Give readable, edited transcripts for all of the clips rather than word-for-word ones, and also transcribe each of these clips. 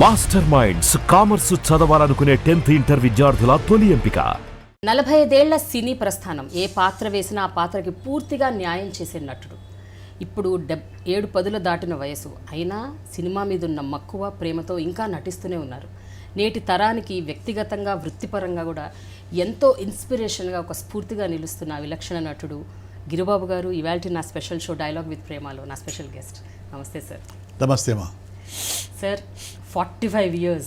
Master minds commerce చదవాలనుకునే 10th inter విద్యార్థుల తొలి ఎంపిక. 45 ఏళ్ల సినీ ప్రస్థానం. ఏ పాత్ర వేసినా ఆ పాత్రకి పూర్తిగా న్యాయం చేసే నటుడు. ఇప్పుడు 7 పదులు దాటిన వయసు అయినా సినిమా మీద ఉన్న మక్కువ ప్రేమతో ఇంకా నటిస్తూనే ఉన్నారు. నేటి తరానికి వ్యక్తిగతంగా వృత్తిపరంగా కూడా ఎంతో ఇన్స్పిరేషన్గా ఒక స్ఫూర్తిగా నిలుస్తున్న విలక్షణ నటుడు గిరిబాబు గారు. ఇవాల్టి నా స్పెషల్ షో డైలాగ్ విత్ ప్రేమలో నా స్పెషల్ గెస్ట్. నమస్తే సార్. నమస్తే మా సార్. 45 years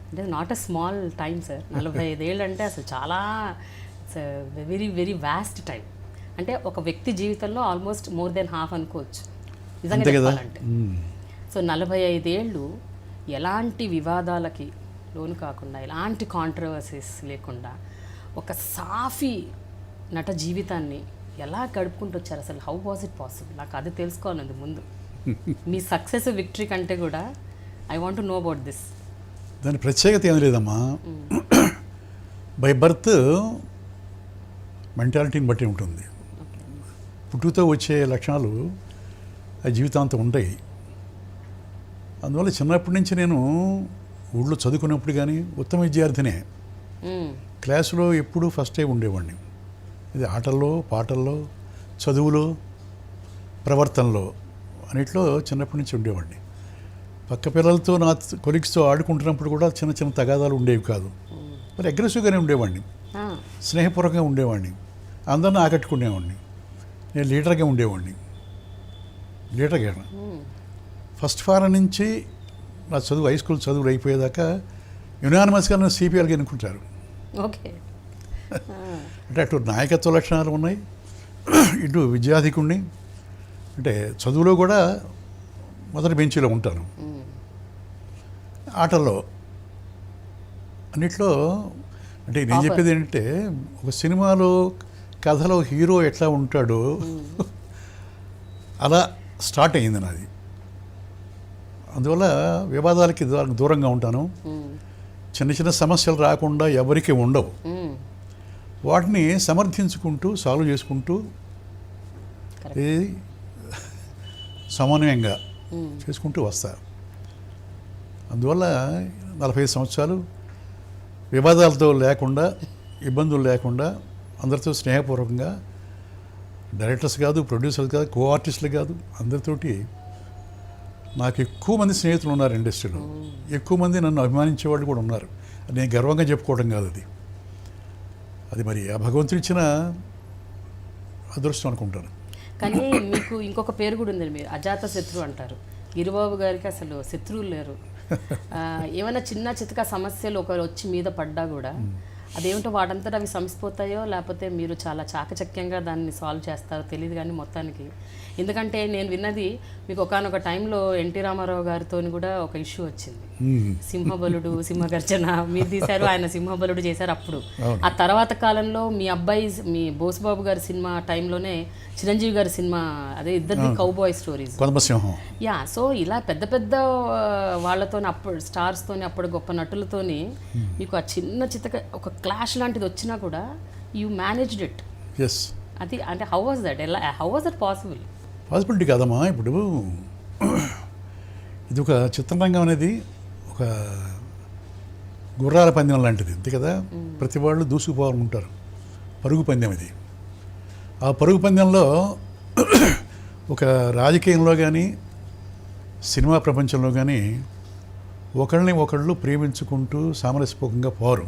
అంటే not a small time sir. 45 ఏళ్ళు అంటే అసలు చాలా వెరీ వెరీ వాస్ట్ టైం. అంటే ఒక వ్యక్తి జీవితంలో ఆల్మోస్ట్ మోర్ దెన్ హాఫ్ అనుకోవచ్చు నిజంగా చెప్పాలంటే. సో 45 ఏళ్ళు ఎలాంటి వివాదాలకి లోను కాకుండా, ఎలాంటి కాంట్రవర్సీస్ లేకుండా ఒక సాఫీ నట జీవితాన్ని ఎలా గడుపుకుంటూ వచ్చారు అసలు? How was it possible? నాకు అది తెలుసుకోవాలండి ముందు. మీ సక్సెస్ విక్టరీ కంటే కూడా I want to know about this. దాని ప్రత్యేకత ఏం లేదమ్మా. బై బర్త్ మెంటాలిటీని బట్టి ఉంటుంది. పుట్టుకతో వచ్చే లక్షణాలు ఆ జీవితాంతం ఉంటాయి. అందువల్ల చిన్నప్పటి నుంచి నేను ఊళ్ళో చదువుకున్నప్పుడు కానీ ఉత్తమ విద్యార్థినే. క్లాసులో ఎప్పుడూ ఫస్టే ఉండేవాడిని. ఇది ఆటల్లో, పాటల్లో, చదువులో, ప్రవర్తనలో అన్నిట్లో చిన్నప్పటి నుంచి ఉండేవాడిని. పక్క పిల్లలతో నా కొలీగ్స్తో ఆడుకుంటున్నప్పుడు కూడా చిన్న చిన్న తగాదాలు ఉండేవి కాదు. మరి అగ్రెసివ్గానే ఉండేవాడిని, స్నేహపూర్వకంగా ఉండేవాడిని, అందరిని ఆకట్టుకునేవాడిని. నేను లీడర్గా ఉండేవాడిని. లీడర్గా ఫస్ట్ ఫారం నుంచి నా చదువు, హై స్కూల్ చదువులు అయిపోయేదాకా యునానిమస్గా నన్ను సిపిఎల్గా ఎన్నుకుంటారు. ఓకే. అంటే అటు నాయకత్వ లక్షణాలు ఉన్నాయి, ఇటు విద్యాధికుణ్ణి. అంటే చదువులో కూడా మొదటి బెంచీలో ఉంటాను. ఆటల్లో అన్నిట్లో. అంటే నేను చెప్పేది ఏంటంటే, ఒక సినిమాలో కథలో హీరో ఎట్లా ఉంటాడో అలా స్టార్ట్ అయింది నాది. అందువల్ల వివాదాలకి దూరంగా ఉంటాను. చిన్న చిన్న సమస్యలు రాకుండా ఎవరికి ఉండవు. వాటిని సమర్థించుకుంటూ, సాల్వ్ చేసుకుంటూ, సమన్వయంగా చేసుకుంటూ వస్తా. అందువల్ల 45 సంవత్సరాలు వివాదాలతో లేకుండా, ఇబ్బందులు లేకుండా, అందరితో స్నేహపూర్వకంగా, డైరెక్టర్స్ కాదు, ప్రొడ్యూసర్స్ కాదు, కో ఆర్టిస్టులు కాదు, అందరితోటి నాకు ఎక్కువ మంది స్నేహితులు ఉన్నారు ఇండస్ట్రీలో. ఎక్కువ మంది నన్ను అభిమానించే వాళ్ళు కూడా ఉన్నారు. నేను గర్వంగా చెప్పుకోవడం కాదు, అది మరి ఆ భగవంతుడు ఇచ్చిన అదృష్టం అనుకుంటాను. కానీ మీకు ఇంకొక పేరు కూడా ఉందండి, మీరు అజాత శత్రువు అంటారు. గిరిబాబు గారికి అసలు శత్రువులు లేరు. ఏమైనా చిన్న చితక సమస్యలు ఒకరు వచ్చి మీద పడ్డా కూడా అదేమిటో వాటంతటా అవి సంసిపోతాయో, లేకపోతే మీరు చాలా చాకచక్యంగా దాన్ని సాల్వ్ చేస్తారో తెలియదు. కానీ మొత్తానికి, ఎందుకంటే నేను విన్నది మీకు ఒకానొక టైంలో ఎన్టీ రామారావు గారితో కూడా ఒక ఇష్యూ వచ్చింది. సింహబలుడు, సింహగర్జన మీరు తీశారు, ఆయన సింహబలుడు చేశారు. అప్పుడు ఆ తర్వాత కాలంలో మీ అబ్బాయి, మీ బోసుబాబు గారి సినిమా టైంలోనే చిరంజీవి గారి సినిమా, అదే ఇద్దరిది కౌబాయ్ స్టోరీస్. యా. సో ఇలా పెద్ద పెద్ద వాళ్ళతో, అప్పుడు స్టార్స్తోని, అప్పుడు గొప్ప నటులతోని మీకు ఆ చిన్న చితక ఒక క్లాష్ లాంటిది వచ్చినా కూడా యూ మేనేజ్డ్ ఇట్. అది అంటే how was that? How was that possible? Possibility కాదమ్మా. ఇప్పుడు ఇది ఒక చిత్రరంగం అనేది ఒక గుర్రాల పందెం లాంటిది, అంతే కదా. ప్రతి వాళ్ళు దూసుకుపోవాలనుకుంటారు. పరుగు పందెం ఇది. ఆ పరుగు పందెంలో ఒక రాజకీయంలో కానీ, సినిమా ప్రపంచంలో కానీ ఒకళ్ళని ఒకళ్ళు ప్రేమించుకుంటూ సామరస్యపూర్వకంగా పోరు.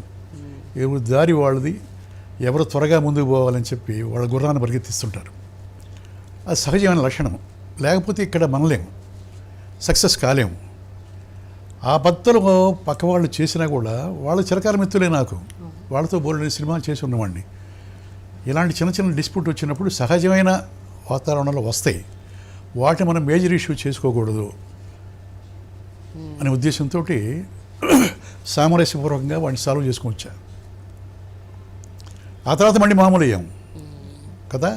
ఎవరు దారి వాళ్ళది, ఎవరు త్వరగా ముందుకు పోవాలని చెప్పి వాళ్ళ గుర్రాన్ని పరిగెత్తిస్తుంటారు. అది సహజమైన లక్షణం. లేకపోతే ఇక్కడ మనలేము, సక్సెస్ కాలేము. ఆ పద్ధతులు పక్క వాళ్ళు చేసినా కూడా వాళ్ళ చిరకాల మిత్రులే నాకు. వాళ్ళతో బోల్డెని సినిమాలు చేసి ఉన్నవాడిని. ఇలాంటి చిన్న చిన్న డిస్ప్యూట్ వచ్చినప్పుడు సహజమైన వాతావరణంలో వస్తాయి. వాటిని మనం మేజర్ ఇష్యూ చేసుకోకూడదు అనే ఉద్దేశంతో సామరస్యపూర్వకంగా వాటిని సాల్వ్ చేసుకుని వచ్చా. ఆ తర్వాత మళ్ళీ మామూలు అయ్యాం కదా.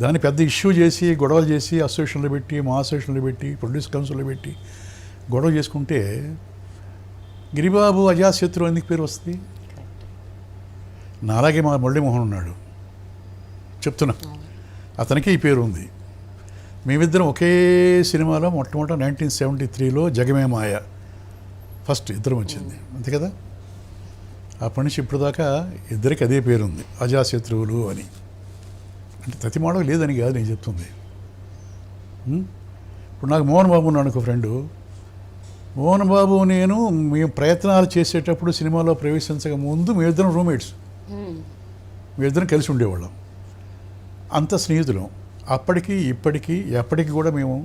దాన్ని పెద్ద ఇష్యూ చేసి, గొడవలు చేసి, అసోసియేషన్లో పెట్టి, మా అసోసియేషన్లో పెట్టి, ప్రొడ్యూస్ కౌన్సిల్లో పెట్టి గొడవ చేసుకుంటే గిరిబాబు అజాతశత్రువు ఎందుకు పేరు వస్తుంది? నాలాగే మా మురళీమోహన్ ఉన్నాడు, చెప్తున్నా, అతనికి ఈ పేరు ఉంది. మేమిద్దరం ఒకే సినిమాలో మొట్టమొదట 1973లో జగమే మాయ ఫస్ట్ ఇద్దరం వచ్చింది, అంతే కదా. అప్పటి నుంచి ఇప్పుడు దాకా ఇద్దరికి అదే పేరు ఉంది, అజాశత్రువులు అని. అంటే ప్రతిమాడకు లేదని కాదు నేను చెప్తుంది. ఇప్పుడు నాకు మోహన్ బాబు ఉన్నాడు ఒక ఫ్రెండు. మోహన్ బాబు నేను మేము ప్రయత్నాలు చేసేటప్పుడు సినిమాలో ప్రవేశించక ముందు మేమిద్దరం రూమ్మేట్స్, మేమిద్దరం కలిసి ఉండేవాళ్ళం, అంత స్నేహితులం. అప్పటికి ఇప్పటికీ ఎప్పటికీ కూడా మేము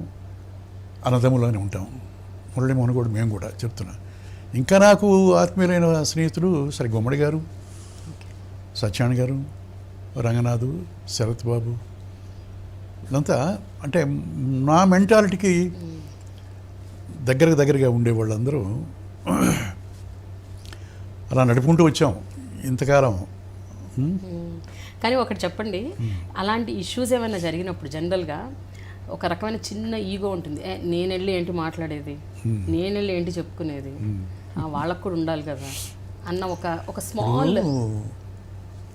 అన్నదమ్ములానే ఉంటాం. మురళీమోహన్ కూడా మేము కూడా చెప్తున్నా. ఇంకా నాకు ఆత్మీయులైన స్నేహితులు సరే గుమ్మడి గారు, సత్యాన్ గారు, రంగనాథు, శరత్ బాబు, ఇదంతా అంటే నా మెంటాలిటీకి దగ్గరగా ఉండేవాళ్ళందరూ అలా నడుపుకుంటూ వచ్చాం ఇంతకాలం. కానీ ఒకటి చెప్పండి, అలాంటి ఇష్యూస్ ఏమైనా జరిగినప్పుడు జనరల్గా ఒక రకమైన చిన్న ఈగో ఉంటుంది. నేను వెళ్ళి ఏంటి మాట్లాడేది, నేను వెళ్ళి ఏంటి చెప్పుకునేది, వాళ్ళకు కూడా ఉండాలి కదా అన్న ఒక స్మాల్.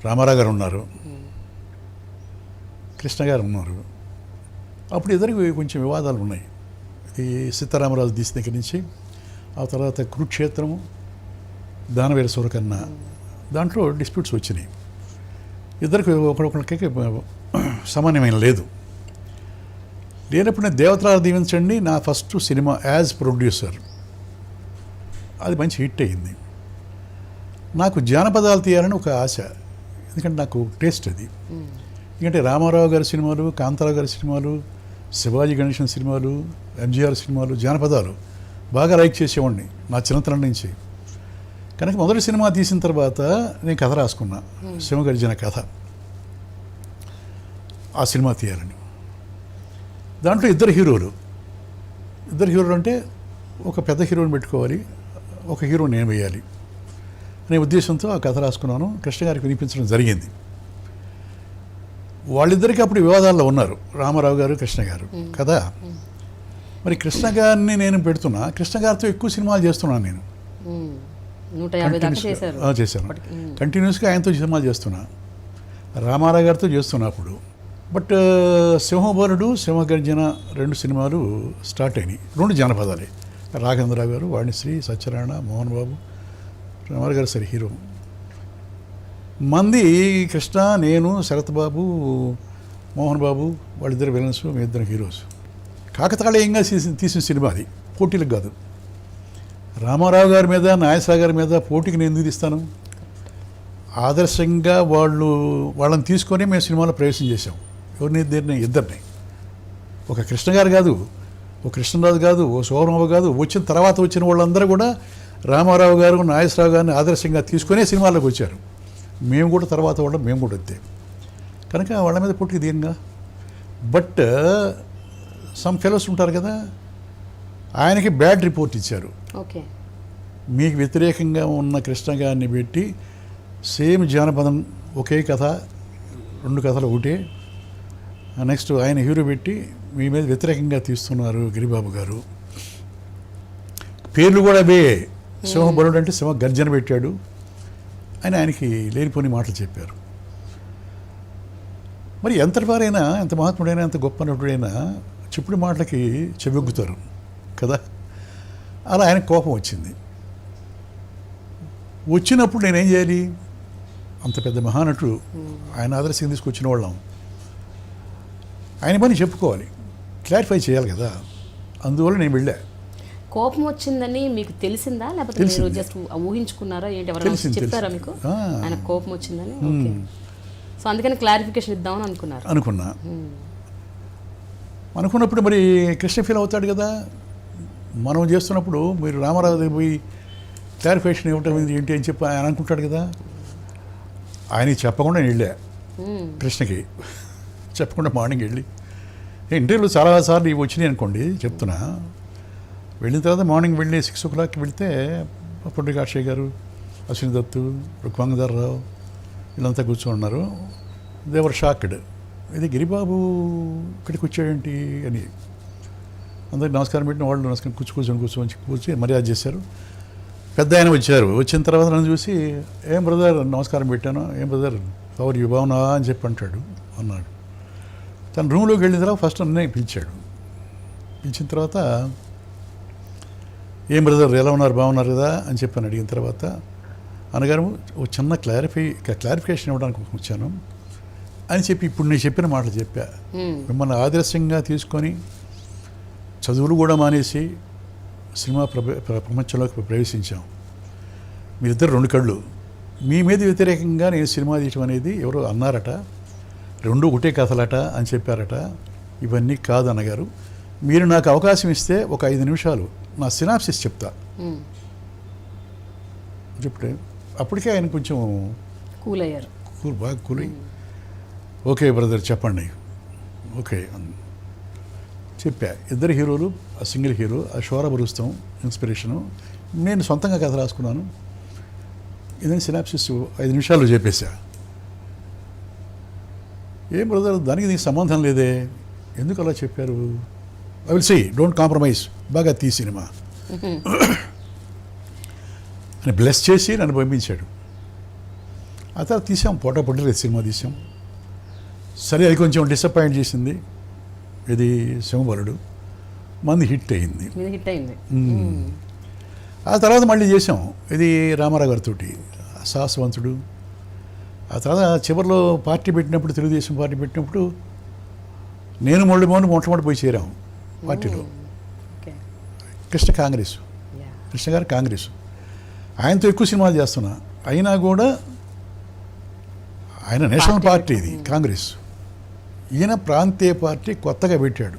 రామారావు గారు ఉన్నారు, కృష్ణ గారు ఉన్నారు. అప్పుడు ఇద్దరికి కొంచెం వివాదాలు ఉన్నాయి. ఈ సీతారామరాజు తీసిన దగ్గర నుంచి ఆ తర్వాత కురుక్షేత్రము, దానవీర సూరకర్ణ, దాంట్లో డిస్ప్యూట్స్ వచ్చినాయి. ఇద్దరికి ఒకరికి సమానమైన లేదు. లేనప్పుడు నేను దేవతరాలు దీవించండి నా ఫస్ట్ సినిమా యాజ్ ప్రొడ్యూసర్, అది మంచి హిట్ అయ్యింది. నాకు జానపదాలు తీయాలని ఒక ఆశ, ఎందుకంటే నాకు టేస్ట్ అది. ఎందుకంటే రామారావు గారి సినిమాలు, కాంతారావు గారి సినిమాలు, శివాజీ గణేశన్ సినిమాలు, ఎంజీఆర్ సినిమాలు, జానపదాలు బాగా లైక్ చేసేవాడిని నా చిన్నతనం నుంచి. కనుక మొదటి సినిమా తీసిన తర్వాత నేను కథ రాసుకున్నా, శివగర్జన కథ, ఆ సినిమా తీయాలని. దాంట్లో ఇద్దరు హీరోలు అంటే ఒక పెద్ద హీరోని పెట్టుకోవాలి, ఒక హీరో నేను వేయాలి అనే ఉద్దేశంతో ఆ కథ రాసుకున్నాను. కృష్ణ గారికి వినిపించడం జరిగింది. వాళ్ళిద్దరికీ అప్పుడు వివాదాల్లో ఉన్నారు, రామారావు గారు, కృష్ణ గారు కదా. మరి కృష్ణ గారిని నేను పెడుతున్నా, కృష్ణ గారితో ఎక్కువ సినిమాలు చేస్తున్నాను నేను. 150 చేశాను కంటిన్యూస్గా, ఆయనతో సినిమాలు చేస్తున్నా, రామారావు గారితో చేస్తున్నా అప్పుడు. బట్ సింహబలుడు, సింహగర్జన 2 సినిమాలు స్టార్ట్ అయినాయి, 2 జానపదాలే. రాఘవేంద్రరావు గారు, వాణిశ్రీ, సత్యనారాయణ, మోహన్ బాబు, రామారావు గారు సరే హీరో. మంది కృష్ణ, నేను, శరత్ బాబు, మోహన్ బాబు, వాళ్ళిద్దరు విలన్స్, మీ ఇద్దరు హీరోస్. కాకతాళీయంగా తీసిన సినిమా అది, పోటీలకు కాదు. రామారావు గారి మీద, నాగేశ్వరరావు గారి మీద పోటీకి నేను ఎందుకు తీస్తాను? ఆదర్శంగా వాళ్ళని తీసుకొని మేము సినిమాలో ప్రవేశం చేసాం. ఎవరిని? ఇద్దరిని. ఒక కృష్ణ గారు కాదు, ఒక కృష్ణరాజు కాదు, ఓ శోభరావు కాదు, వచ్చిన తర్వాత వచ్చిన వాళ్ళందరూ కూడా రామారావు గారు, నాగేశ్వరరావు గారిని ఆదర్శంగా తీసుకునే సినిమాల్లోకి వచ్చారు. మేము కూడా తర్వాత వాళ్ళం, మేము కూడా అంతే. కనుక వాళ్ళ మీద పోటీకి దిగంగా. బట్ సమ్ ఫెలోస్ ఉంటారు కదా, ఆయనకి బ్యాడ్ రిపోర్ట్ ఇచ్చారు. ఓకే, మీకు వ్యతిరేకంగా ఉన్న కృష్ణ గారిని పెట్టి సేమ్ జానపదం, ఒకే కథ, 2 కథలు ఒకటే, నెక్స్ట్ ఆయన హీరో పెట్టి మీ మీద వ్యతిరేకంగా తీస్తున్నారు గిరిబాబు గారు. పేర్లు కూడా అవే, సింహబలుడు అంటే సింహ గర్జన పెట్టాడు అని ఆయనకి లేనిపోని మాటలు చెప్పారు. మరి ఎంతటి వారైనా, ఎంత మహాత్ముడైనా, ఎంత గొప్ప నటుడైనా చెప్పుడు మాటలకి చెవిగ్గుతారు కదా. అలా ఆయనకు కోపం వచ్చింది. వచ్చినప్పుడు నేనేం చేయాలి? అంత పెద్ద మహానటుడు, ఆయన ఆదర్శంగా తీసుకొచ్చిన వాళ్ళం, ఆయన పని చెప్పుకోవాలి, క్లారిఫై చేయాలి కదా. అందువల్ల నేను వెళ్ళా. కోపం వచ్చిందని మీకు తెలిసిందా, లేకపోతే మీరు జస్ట్ ఊహించుకున్నారా ఏంటి? ఎవరైనా చెప్పారా మీకు ఆయన కోపం వచ్చిందని? ఓకే, సో అందుకని క్లారిఫికేషన్ ఇద్దామని అనుకున్నప్పుడు మరి కృష్ణ ఫీల్ అవుతాడు కదా. మనం చేస్తున్నప్పుడు మీరు రామారావు దగ్గర పోయి క్లారిఫికేషన్ ఇవ్వటం ఏంటి అని చెప్పి ఆయన అనుకుంటాడు కదా. ఆయనకి చెప్పకుండా నేను వెళ్ళా కృష్ణకి, చెప్పకుండా మార్నింగ్ వెళ్ళి. ఇంటర్వ్యూలు చాలాసార్లు ఇవి వచ్చినాయి అనుకోండి, చెప్తున్నా. వెళ్ళిన తర్వాత మార్నింగ్ వెళ్ళి 6 o'clock వెళితే పొట్టి కాక్షయ్య గారు, అశ్విని దత్తు, రుక్మాంగధర్రావు వీళ్ళంతా కూర్చొని ఉన్నారు. దేవర్ షాక్డ్, ఇది గిరిబాబు ఇక్కడికి వచ్చాడేంటి అని. అందరికి నమస్కారం పెట్టిన వాళ్ళు నమస్కారం కూర్చొని మర్యాద చేశారు. పెద్ద ఆయన వచ్చారు. వచ్చిన తర్వాత నన్ను చూసి, ఏం బ్రదర్ నమస్కారం పెట్టాను, ఏం బ్రదర్ ఎవరు యూ బాగున్నావా అని చెప్పి అన్నాడు. తన రూమ్లోకి వెళ్ళిన తర్వాత ఫస్ట్ నన్నే పిలిచాడు. పిలిచిన తర్వాత ఏం బ్రదర్ ఎలా ఉన్నారు, బాగున్నారు కదా అని చెప్పాను. అడిగిన తర్వాత అనగారు ఓ చిన్న క్లారిఫికేషన్ ఇవ్వడానికి వచ్చాను అని చెప్పి ఇప్పుడు నేను చెప్పిన మాటలు చెప్పా. మిమ్మల్ని ఆదర్శంగా తీసుకొని చదువులు కూడా మానేసి సినిమా ప్రపంచంలోకి ప్రవేశించాం. మీరిద్దరు 2 కళ్ళు. మీ మీద వ్యతిరేకంగా నేను సినిమా తీయటం అనేది ఎవరో అన్నారట, 2 ఒకటే కథలట అని చెప్పారట. ఇవన్నీ కాదు అన్నగారు. మీరు నాకు అవకాశం ఇస్తే ఒక 5 నిమిషాలు నా సినాప్సిస్ చెప్తా చెప్తే అప్పటికే ఆయన కొంచెం కూల్ అయ్యారు. బాగా కూల్ అయ్యి ఓకే బ్రదర్ చెప్పండి ఓకే చెప్పా. 2 హీరోలు, ఆ సింగిల్ హీరో, ఆ శోరభరుస్తం ఇన్స్పిరేషను. నేను సొంతంగా కథ రాసుకున్నాను. ఇదని సినాప్సిస్ 5 నిమిషాల్లో చెప్పేశా. ఏం బ్రదర్ దానికి దీనికి సంబంధం లేదే, ఎందుకు అలా చెప్పారు? I will see, don't compromise, బాగా తీ సినిమా అని బ్లెస్ చేసి నన్ను పంపించాడు. ఆ తర్వాత తీసాం, పోటాపోటీ సినిమా తీసాం. సరే అది కొంచెం డిసప్పాయింట్ చేసింది. ఇది సింహబలుడు మంది హిట్ అయింది. ఆ తర్వాత మళ్ళీ చేసాం ఇది రామారావు గారితో సాహసవంతుడు. ఆ తర్వాత చివరిలో పార్టీ పెట్టినప్పుడు, తెలుగుదేశం పార్టీ పెట్టినప్పుడు నేను మొట్టమొదటి పోయి చేరాం పార్టీలో. కృష్ణ గారు కాంగ్రెస్. ఆయనతో ఎక్కువ సినిమాలు చేస్తున్నా. అయినా కూడా ఆయన నేషనల్ పార్టీ, ఇది కాంగ్రెస్. ఈయన ప్రాంతీయ పార్టీ కొత్తగా పెట్టాడు.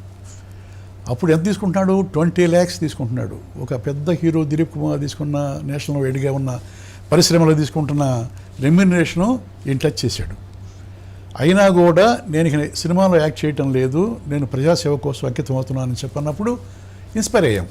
అప్పుడు ఎంత తీసుకుంటున్నాడు? 20 lakhs తీసుకుంటున్నాడు. ఒక పెద్ద హీరో దిలీప్ కుమార్ తీసుకున్న నేషనల్ వైడ్గా ఉన్న పరిశ్రమలో తీసుకుంటున్న రెమ్యూనరేషను ఈయన టచ్ చేశాడు. అయినా కూడా నేను సినిమాలో యాక్ట్ చేయటం లేదు, నేను ప్రజాసేవ కోసం అంకితం అవుతున్నానని చెప్పన్నప్పుడు ఇన్స్పైర్ అయ్యాం.